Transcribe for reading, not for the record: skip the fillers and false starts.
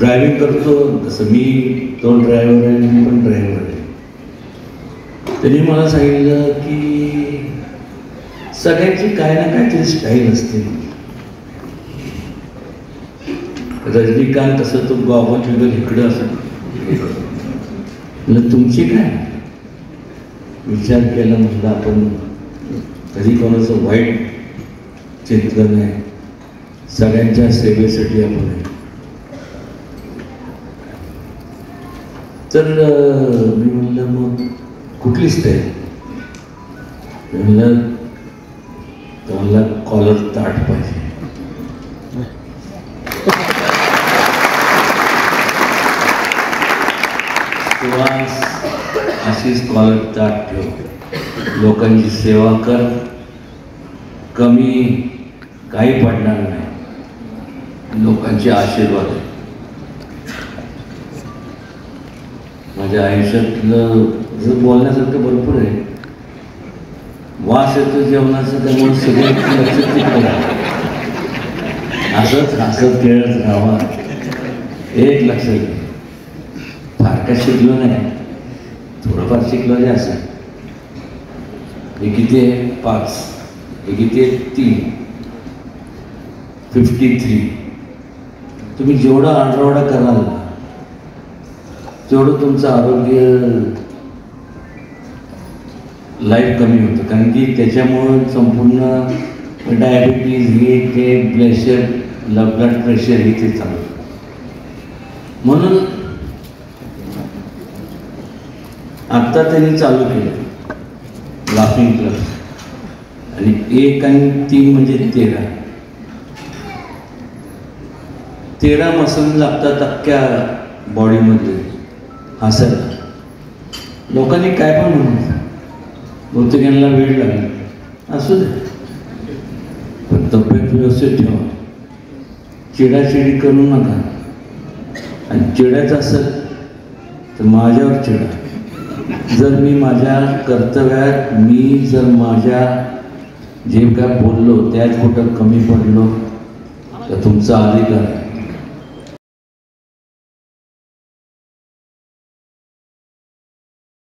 Driving करतो तसं मी तो ड्रायव्हर आहे, मी पण ड्रायव्हर आहे. त्यांनी मला सांगितलं की सगळ्यांची काय ना काहीतरी स्टाईल असते. रजनीकांत कसं तो गॉगल बिगल इकडं असं, तुमची काय? विचार केला म्हटलं आपण कधी कोणाचं वाईट चिंतन नाही, सगळ्यांच्या सेवेसाठी आपण आहे. तर मी म्हणलं मग कुठली स्टाईल? म्हणलं तुम्हाला कॉलर ताट पाहिजे. अशीच कॉलर ताट ठेव, लोकांची सेवा कर, कमी काही पडणार नाही, लोकांचे आशीर्वाद आहे. माझ्या आयुष्यातलं जर बोलण्यासारखं भरपूर आहे. वास येतो जेवणाचं, त्यामुळे सगळे लक्ष तिकडे असंच हसत खेळत राहावा. एक लक्षात घे, फार काय शिकलो नाही, थोडंफार शिकलो आहे. असं हे किती आहे? 5. हे किती आहे? 3. 53. तुम्ही जेवढा आरडाओरडा कराल तेवढं तुमचं आरोग्य लाईफ कमी होतं. कारण की त्याच्यामुळं संपूर्ण डायबिटीज हे ते प्रेशर, ब्लड प्रेशर हे ते चालू. म्हणून आत्ता त्यांनी चालू केलं लाफिंग क्लब, आणि 1 आणि 3 म्हणजे 13 मसल लागतात अख्ख्या बॉडीमध्ये हसायला. लोकांनी काय पण म्हणत, बहुतेक यांना वेळ लागला. असू दे, पण तब्येत व्यवस्थित ठेवा, चिडाचिडी करू नका. आणि चिडायचं असेल तर माझ्यावर चिडा. जर मी माझ्या कर्तव्यात, मी जर माझ्या जे काय बोललो त्यात कुठं कमी पडलो तर तुमचा अधिकार आहे.